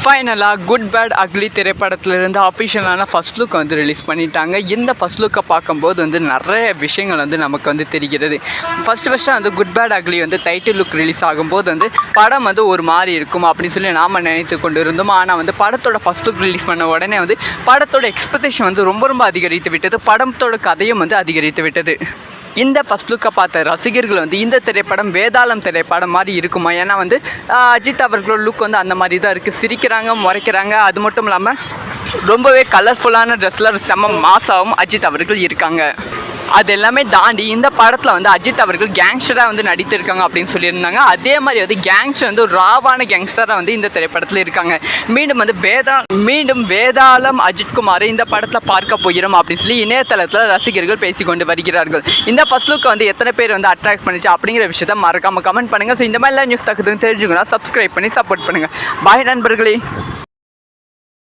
ஃபைனலாக good bad ugly திரைப்படத்திலிருந்து அஃபிஷியலான first look வந்து ரிலீஸ் பண்ணிட்டாங்க. இந்த ஃபஸ்ட் லுக்கை பார்க்கும்போது வந்து நிறைய விஷயங்கள் வந்து நமக்கு வந்து தெரிகிறது. ஃபஸ்ட்டு வந்து குட் பேட் அக்லி வந்து டைட்டில் லுக் ரிலீஸ் ஆகும்போது வந்து படம் வந்து ஒரு மாதிரி இருக்கும் அப்படின்னு சொல்லி நாம் நினைத்து கொண்டு இருந்தோம். ஆனால் வந்து படத்தோட ஃபஸ்ட் லுக் ரிலீஸ் பண்ண உடனே வந்து படத்தோட எக்ஸ்பெக்டேஷன் வந்து ரொம்ப அதிகரித்து விட்டது. படத்தோட கதையும் வந்து அதிகரித்து விட்டது. இந்த ஃபஸ்ட் லுக்கை பார்த்த ரசிகர்கள் வந்து இந்த திரைப்படம் வேதாளம் திரைப்படம் மாதிரி இருக்குமா? ஏன்னா வந்து அஜித் அவர்களோட லுக் வந்து அந்த மாதிரி தான் இருக்குது. சிரிக்கிறாங்க, முறைக்கிறாங்க. அது மட்டும் இல்லாமல் ரொம்பவே கலர்ஃபுல்லான ட்ரெஸ்ஸில் செம்ம மாசாவும் அஜித் அவர்கள் இருக்காங்க. அது எல்லாமே தாண்டி இந்த படத்தில் வந்து அஜித் அவர்கள் கேங்ஸ்டராக வந்து நடித்திருக்காங்க அப்படின்னு சொல்லியிருந்தாங்க. அதே மாதிரி வந்து கேங்ஸ்டர் வந்து ஒரு ராவான கேங்ஸ்டராக வந்து இந்த திரைப்படத்தில் இருக்காங்க. மீண்டும் வேதாளம் அஜித்குமாரை இந்த படத்தில் பார்க்க போகிறோம் அப்படின்னு சொல்லி இணையதளத்தில் ரசிகர்கள் பேசிக்கொண்டு வருகிறார்கள். இந்த ஃபர்ஸ்ட் லுக்கை வந்து எத்தனை பேர் வந்து அட்ராக்ட் பண்ணிச்சு அப்படிங்கிற விஷயத்தை மறக்காமல் கமெண்ட் பண்ணுங்கள். ஸோ இந்த மாதிரிலாம் நியூஸ் தகுதுன்னு தெரிஞ்சுக்கணும். சப்ஸ்கிரைப் பண்ணி சப்போர்ட் பண்ணுங்கள். பாய் நண்பர்களே.